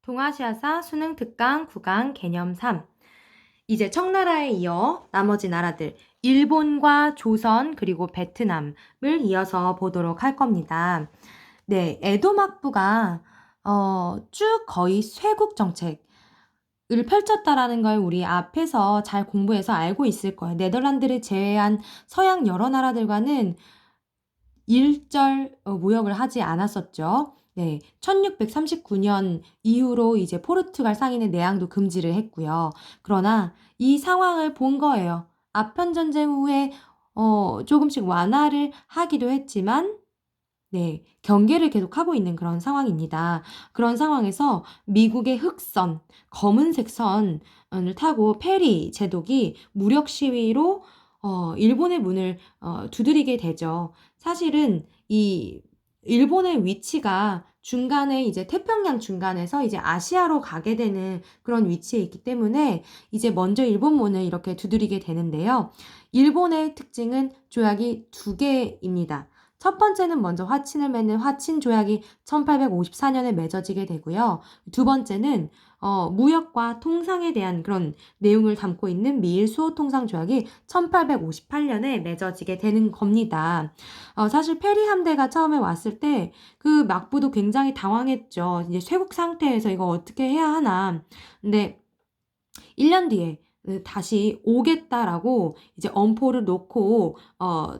동아시아사 수능 특강 9강 개념 3. 이제 청나라에 이어 나머지 나라들 일본과 조선 그리고 베트남을 이어서 보도록 할 겁니다. 네, 에도 막부가 쭉 거의 쇄국 정책을 펼쳤다라는 걸 우리 앞에서 잘 공부해서 알고 있을 거예요. 네덜란드를 제외한 서양 여러 나라들과는 일절 무역을 하지 않았었죠. 네. 1639년 이후로 이제 포르투갈 상인의 내항도 금지를 했고요. 그러나 이 상황을 본 거예요. 아편 전쟁 후에 조금씩 완화를 하기도 했지만 네. 경계를 계속하고 있는 그런 상황입니다. 그런 상황에서 미국의 흑선, 검은색 선을 타고 페리 제독이 무력 시위로 일본의 문을 두드리게 되죠. 사실은 이 일본의 위치가 중간에 이제 태평양 중간에서 이제 아시아로 가게 되는 그런 위치에 있기 때문에 이제 먼저 일본 문을 이렇게 두드리게 되는데요. 일본의 특징은 조약이 두 개입니다. 첫 번째는 먼저 화친을 맺는 화친 조약이 1854년에 맺어지게 되고요. 두 번째는 무역과 통상에 대한 그런 내용을 담고 있는 미일 수호 통상 조약이 1858년에 맺어지게 되는 겁니다. 사실 페리 함대가 처음에 왔을 때 그 막부도 굉장히 당황했죠. 이제 쇄국 상태에서 이거 어떻게 해야 하나. 근데 1년 뒤에 다시 오겠다라고 이제 엄포를 놓고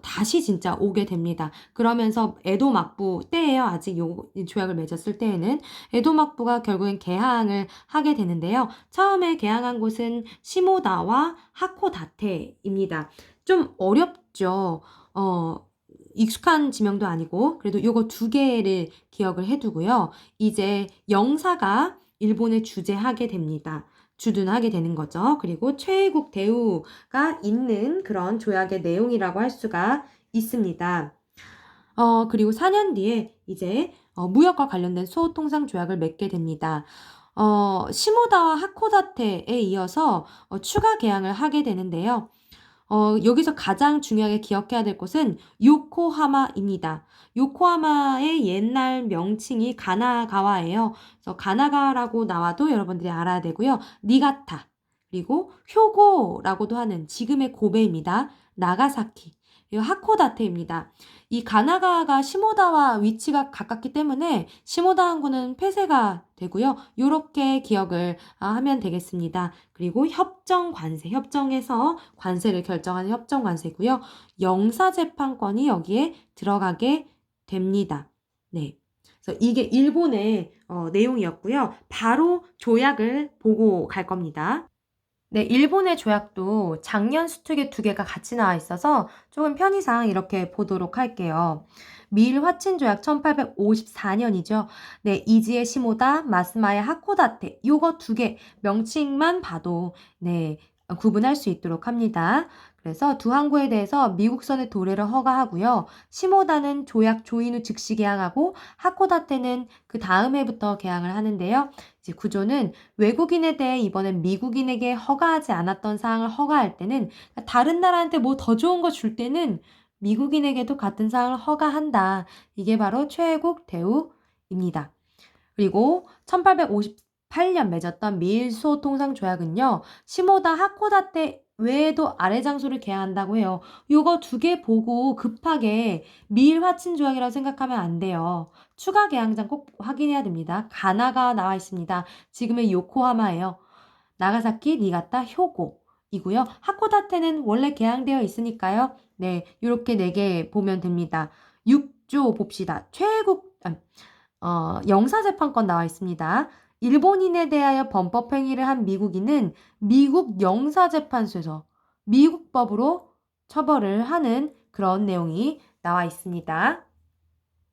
다시 진짜 오게 됩니다. 그러면서 에도 막부 때예요. 아직 이 조약을 맺었을 때에는 에도 막부가 결국엔 개항을 하게 되는데요. 처음에 개항한 곳은 시모다와 하코다테입니다. 좀 어렵죠. 익숙한 지명도 아니고 그래도 요거 두 개를 기억을 해두고요. 이제 영사가 일본에 주재하게 됩니다. 주둔하게 되는 거죠. 그리고 최애국 대우가 있는 그런 조약의 내용이라고 할 수가 있습니다. 그리고 4년 뒤에 이제 무역과 관련된 수호통상 조약을 맺게 됩니다. 시모다와 하코다테에 이어서 추가 개항을 하게 되는데요. 여기서 가장 중요하게 기억해야 될 곳은 요코하마입니다. 요코하마의 옛날 명칭이 가나가와예요. 그래서 가나가라고 나와도 여러분들이 알아야 되고요. 니가타 그리고 효고라고도 하는 지금의 고베입니다. 나가사키 그리고 하코다테입니다. 이 가나가가 시모다와 위치가 가깝기 때문에 시모다 항구는 폐쇄가 되고요. 요렇게 기억을 하면 되겠습니다. 그리고 협정관세, 협정에서 관세를 결정하는 협정관세고요. 영사재판권이 여기에 들어가게 됩니다. 네. 그래서 이게 일본의 내용이었고요. 바로 조약을 보고 갈 겁니다. 네, 일본의 조약도 작년 수특에 두 개가 같이 나와 있어서 조금 편의상 이렇게 보도록 할게요. 미일 화친 조약 1854년이죠. 네, 이지의 시모다, 마스마의 하코다테 요거 두 개 명칭만 봐도 네, 구분할 수 있도록 합니다. 그래서 두 항구에 대해서 미국선의 도래를 허가하고요. 시모다는 조약 조인 후 즉시 개항하고 하코다테는 그 다음 해부터 개항을 하는데요. 이제 구조는 외국인에 대해 이번엔 미국인에게 허가하지 않았던 사항을 허가할 때는 다른 나라한테 뭐 더 좋은 거 줄 때는 미국인에게도 같은 사항을 허가한다. 이게 바로 최애국 대우입니다. 그리고 1858년 맺었던 미일 수호 통상 조약은요. 시모다 하코다테 외에도 아래 장소를 개항한다고 해요. 요거 두 개 보고 급하게 미일 화친 조약이라고 생각하면 안 돼요. 추가 개항장 꼭 확인해야 됩니다. 가나가 나와 있습니다. 지금의 요코하마예요. 나가사키, 니가타, 효고이고요. 하코다테는 원래 개항되어 있으니까요. 네, 이렇게 4개 보면 됩니다. 6조 봅시다. 최애국 영사재판권 나와 있습니다. 일본인에 대하여 범법행위를 한 미국인은 미국 영사재판소에서 미국 법으로 처벌을 하는 그런 내용이 나와 있습니다.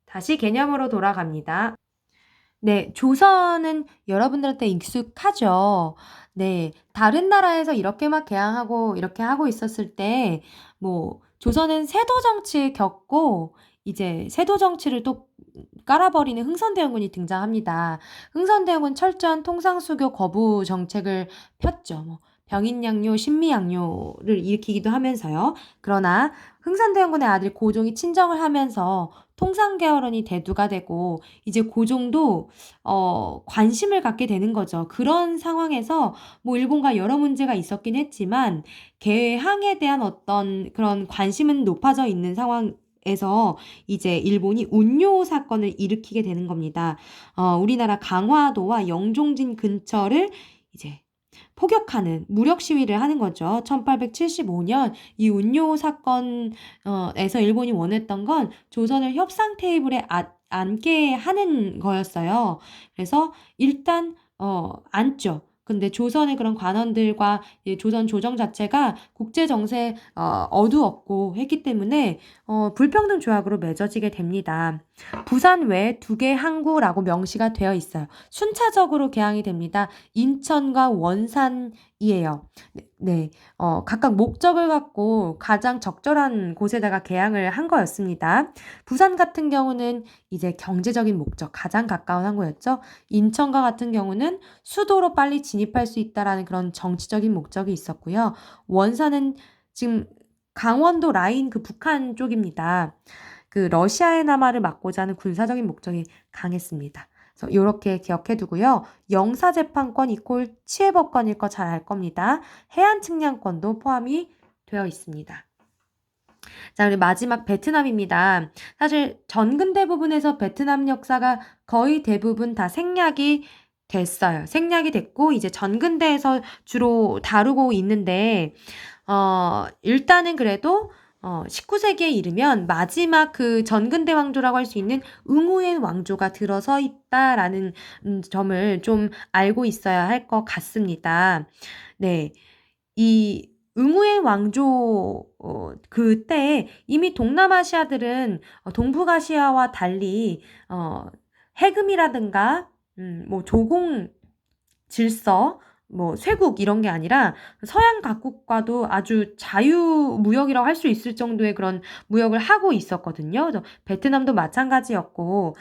다시 개념으로 돌아갑니다. 네, 조선은 여러분들한테 익숙하죠. 네, 다른 나라에서 이렇게 막 개항하고 이렇게 하고 있었을 때, 조선은 세도 정치 겪고, 이제 세도 정치를 또 깔아버리는 흥선대원군이 등장합니다. 흥선대원군 철저한 통상수교 거부 정책을 폈죠. 병인양요, 신미양요를 일으키기도 하면서요. 그러나 흥선대원군의 아들 고종이 친정을 하면서 통상계열원이 대두가 되고 이제 고종도 관심을 갖게 되는 거죠. 그런 상황에서 뭐 일본과 여러 문제가 있었긴 했지만 개항에 대한 어떤 그런 관심은 높아져 있는 상황에서 이제 일본이 운요 사건을 일으키게 되는 겁니다. 우리나라 강화도와 영종진 근처를 이제 포격하는 무력 시위를 하는 거죠. 1875년 이 운요 사건에서 일본이 원했던 건 조선을 협상 테이블에 앉게 하는 거였어요. 그래서 일단 앉죠. 근데 조선의 그런 관원들과 조선 조정 자체가 국제 정세에 어두웠고 했기 때문에 불평등 조약으로 맺어지게 됩니다. 부산 외에 2개 항구라고 명시가 되어 있어요. 순차적으로 개항이 됩니다. 인천과 원산이에요. 네, 각각 목적을 갖고 가장 적절한 곳에다가 개항을 한 거였습니다. 부산 같은 경우는 이제 경제적인 목적, 가장 가까운 항구였죠. 인천과 같은 경우는 수도로 빨리 진입할 수 있다라는 그런 정치적인 목적이 있었고요. 원산은 지금 강원도 라인 그 북한 쪽입니다. 그 러시아의 남하를 막고자 하는 군사적인 목적이 강했습니다. 그래서 이렇게 기억해 두고요. 영사재판권 이퀄 치해법권일 거 잘 알 겁니다. 해안측량권도 포함이 되어 있습니다. 자, 그리고 마지막 베트남입니다. 사실 전근대 부분에서 베트남 역사가 거의 대부분 다 생략이 됐어요. 생략이 됐고 이제 전근대에서 주로 다루고 있는데 일단은 그래도 19세기에 이르면 마지막 그 전근대 왕조라고 할 수 있는 응우의 왕조가 들어서 있다라는 점을 좀 알고 있어야 할 것 같습니다. 네. 이 응우의 왕조 그때 이미 동남아시아들은 동북아시아와 달리 해금이라든가 뭐 조공 질서 뭐 쇄국 이런 게 아니라 서양 각국과도 아주 자유무역이라고 할 수 있을 정도의 그런 무역을 하고 있었거든요. 그래서 베트남도 마찬가지였고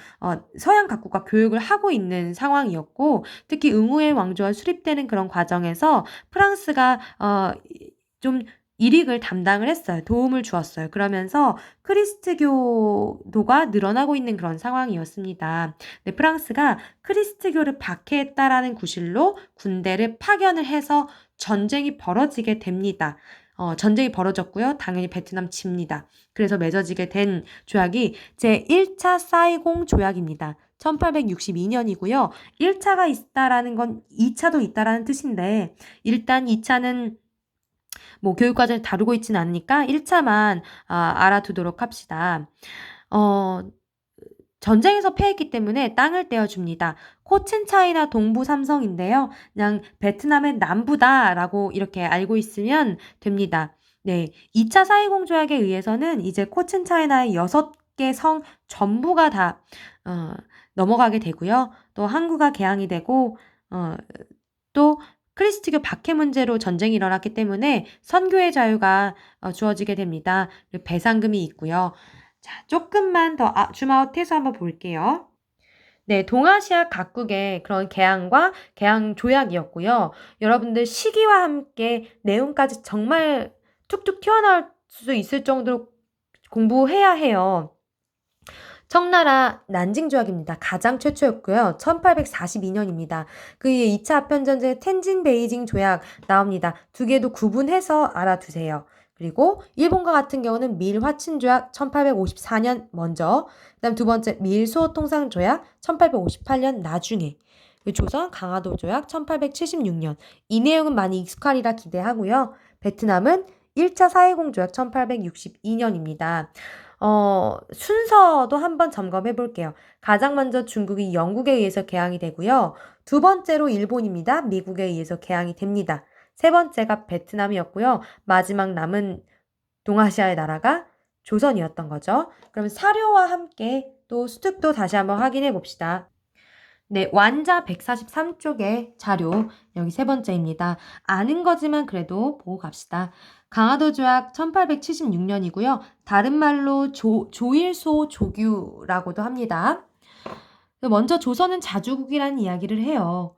서양 각국과 교육을 하고 있는 상황이었고 특히 응우의 왕조가 수립되는 그런 과정에서 프랑스가 좀 일익을 담당을 했어요. 도움을 주었어요. 그러면서 크리스트교도가 늘어나고 있는 그런 상황이었습니다. 네, 프랑스가 크리스트교를 박해했다라는 구실로 군대를 파견을 해서 전쟁이 벌어지게 됩니다. 전쟁이 벌어졌고요. 당연히 베트남 집니다. 그래서 맺어지게 된 조약이 제1차 사이공 조약입니다. 1862년이고요. 1차가 있다라는 건 2차도 있다라는 뜻인데 일단 2차는 뭐 교육과정을 다루고 있지는 않으니까 1차만 알아두도록 합시다. 전쟁에서 패했기 때문에 땅을 떼어줍니다. 코친차이나 동부 삼성인데요. 그냥 베트남의 남부다라고 이렇게 알고 있으면 됩니다. 네, 2차 사이공 조약에 의해서는 이제 코친차이나의 6개 성 전부가 다 넘어가게 되고요. 또 항구가 개항이 되고 또 크리스트교 박해 문제로 전쟁이 일어났기 때문에 선교의 자유가 주어지게 됩니다. 배상금이 있고요. 자, 조금만 더 줌아웃해서 한번 볼게요. 네, 동아시아 각국의 그런 개항과 개항 조약이었고요. 여러분들 시기와 함께 내용까지 정말 툭툭 튀어나올 수 있을 정도로 공부해야 해요. 청나라 난징조약입니다. 가장 최초였고요. 1842년입니다. 그 이에 2차 아편전쟁 텐진 베이징 조약 나옵니다. 2개도 구분해서 알아두세요. 그리고 일본과 같은 경우는 밀화친조약 1854년 먼저, 그 다음 두 번째 밀수호통상조약 1858년 나중에, 조선 강화도 조약 1876년. 이 내용은 많이 익숙하리라 기대하고요. 베트남은 1차 사회공조약 1862년입니다. 순서도 한번 점검해 볼게요. 가장 먼저 중국이 영국에 의해서 개항이 되고요. 두 번째로 일본입니다. 미국에 의해서 개항이 됩니다. 세 번째가 베트남이었고요. 마지막 남은 동아시아의 나라가 조선이었던 거죠. 그럼 사료와 함께 또 수특도 다시 한번 확인해 봅시다. 네, 완자 143쪽의 자료, 여기 세 번째입니다. 아는 거지만 그래도 보고 갑시다. 강화도 조약 1876년이고요. 다른 말로 조일소 조규라고도 합니다. 먼저 조선은 자주국이라는 이야기를 해요.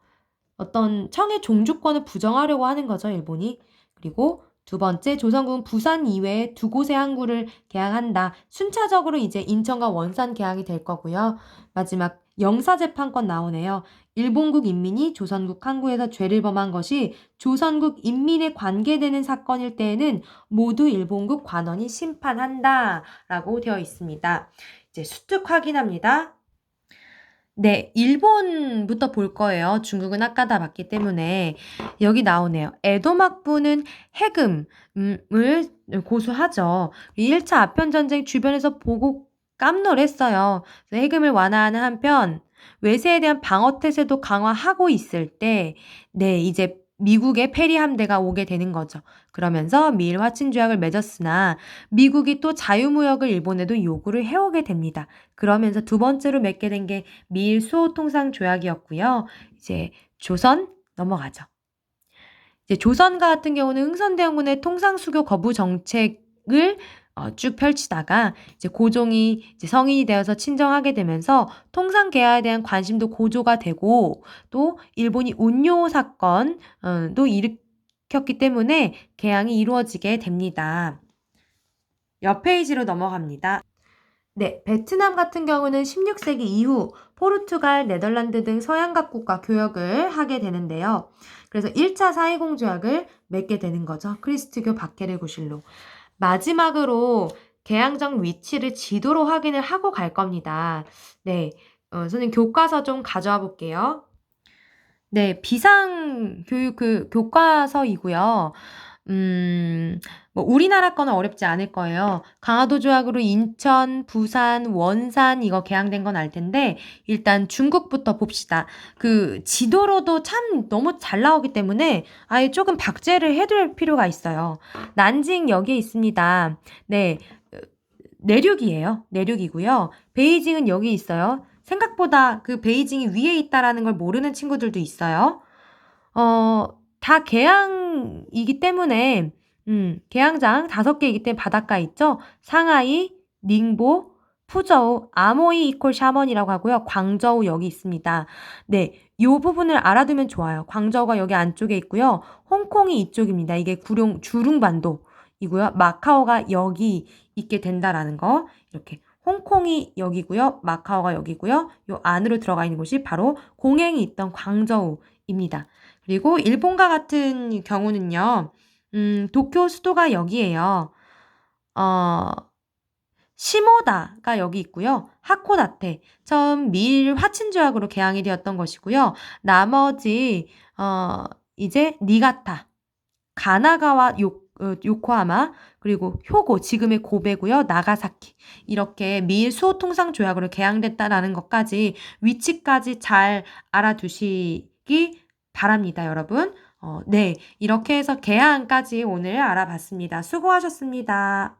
어떤 청의 종주권을 부정하려고 하는 거죠, 일본이. 그리고 두 번째, 조선군 부산 이외에 두 곳의 항구를 개항한다. 순차적으로 이제 인천과 원산 개항이 될 거고요. 마지막 영사재판권 나오네요. 일본국 인민이 조선국 항구에서 죄를 범한 것이 조선국 인민에 관계되는 사건일 때에는 모두 일본국 관원이 심판한다 라고 되어 있습니다. 이제 수특 확인합니다. 네, 일본부터 볼 거예요. 중국은 아까 다 봤기 때문에. 여기 나오네요. 에도 막부는 해금을 고수하죠. 1차 아편전쟁 주변에서 보고 깜놀했어요. 그래서 해금을 완화하는 한편 외세에 대한 방어태세도 강화하고 있을 때, 네, 이제 미국의 페리 함대가 오게 되는 거죠. 그러면서 미일 화친 조약을 맺었으나 미국이 또 자유무역을 일본에도 요구를 해오게 됩니다. 그러면서 두 번째로 맺게 된 게 미일 수호통상 조약이었고요. 이제 조선 넘어가죠. 이제 조선과 같은 경우는 흥선대원군의 통상수교 거부 정책을 쭉 펼치다가 이제 고종이 이제 성인이 되어서 친정하게 되면서 통상 개화에 대한 관심도 고조가 되고 또 일본이 운요 사건도 일으켰기 때문에 개항이 이루어지게 됩니다. 옆 페이지로 넘어갑니다. 네, 베트남 같은 경우는 16세기 이후 포르투갈, 네덜란드 등 서양 각국과 교역을 하게 되는데요. 그래서 1차 사이공조약을 맺게 되는 거죠. 크리스트교 박해를 구실로. 마지막으로 개항정 위치를 지도로 확인을 하고 갈 겁니다. 네, 선생님 교과서 좀 가져와 볼게요. 네, 비상교육 교과서이고요. 뭐 우리나라 거는 어렵지 않을 거예요. 강화도 조약으로 인천, 부산, 원산 이거 개항된 건 알 텐데 일단 중국부터 봅시다. 그 지도로도 참 너무 잘 나오기 때문에 아예 조금 박제를 해둘 필요가 있어요. 난징 여기에 있습니다. 네, 내륙이에요. 내륙이고요. 베이징은 여기 있어요. 생각보다 그 베이징이 위에 있다라는 걸 모르는 친구들도 있어요. 다 개항이기 때문에 개항장 5개이기 때문에 바닷가 있죠. 상하이, 닝보, 푸저우, 아모이 이콜 샤먼이라고 하고요. 광저우 여기 있습니다. 네, 요 부분을 알아두면 좋아요. 광저우가 여기 안쪽에 있고요. 홍콩이 이쪽입니다. 이게 주룽반도이고요. 마카오가 여기 있게 된다라는 거. 이렇게 홍콩이 여기고요. 마카오가 여기고요. 요 안으로 들어가 있는 곳이 바로 공행이 있던 광저우입니다. 그리고 일본과 같은 경우는요. 도쿄 수도가 여기예요. 시모다가 여기 있고요. 하코다테 처음 미일 화친 조약으로 개항이 되었던 것이고요. 나머지 이제 니가타, 가나가와 요코하마 그리고 효고 지금의 고베고요. 나가사키 이렇게 미일 수호 통상 조약으로 개항됐다라는 것까지 위치까지 잘 알아두시기 바랍니다, 여러분. 네, 이렇게 해서 개항까지 오늘 알아봤습니다. 수고하셨습니다.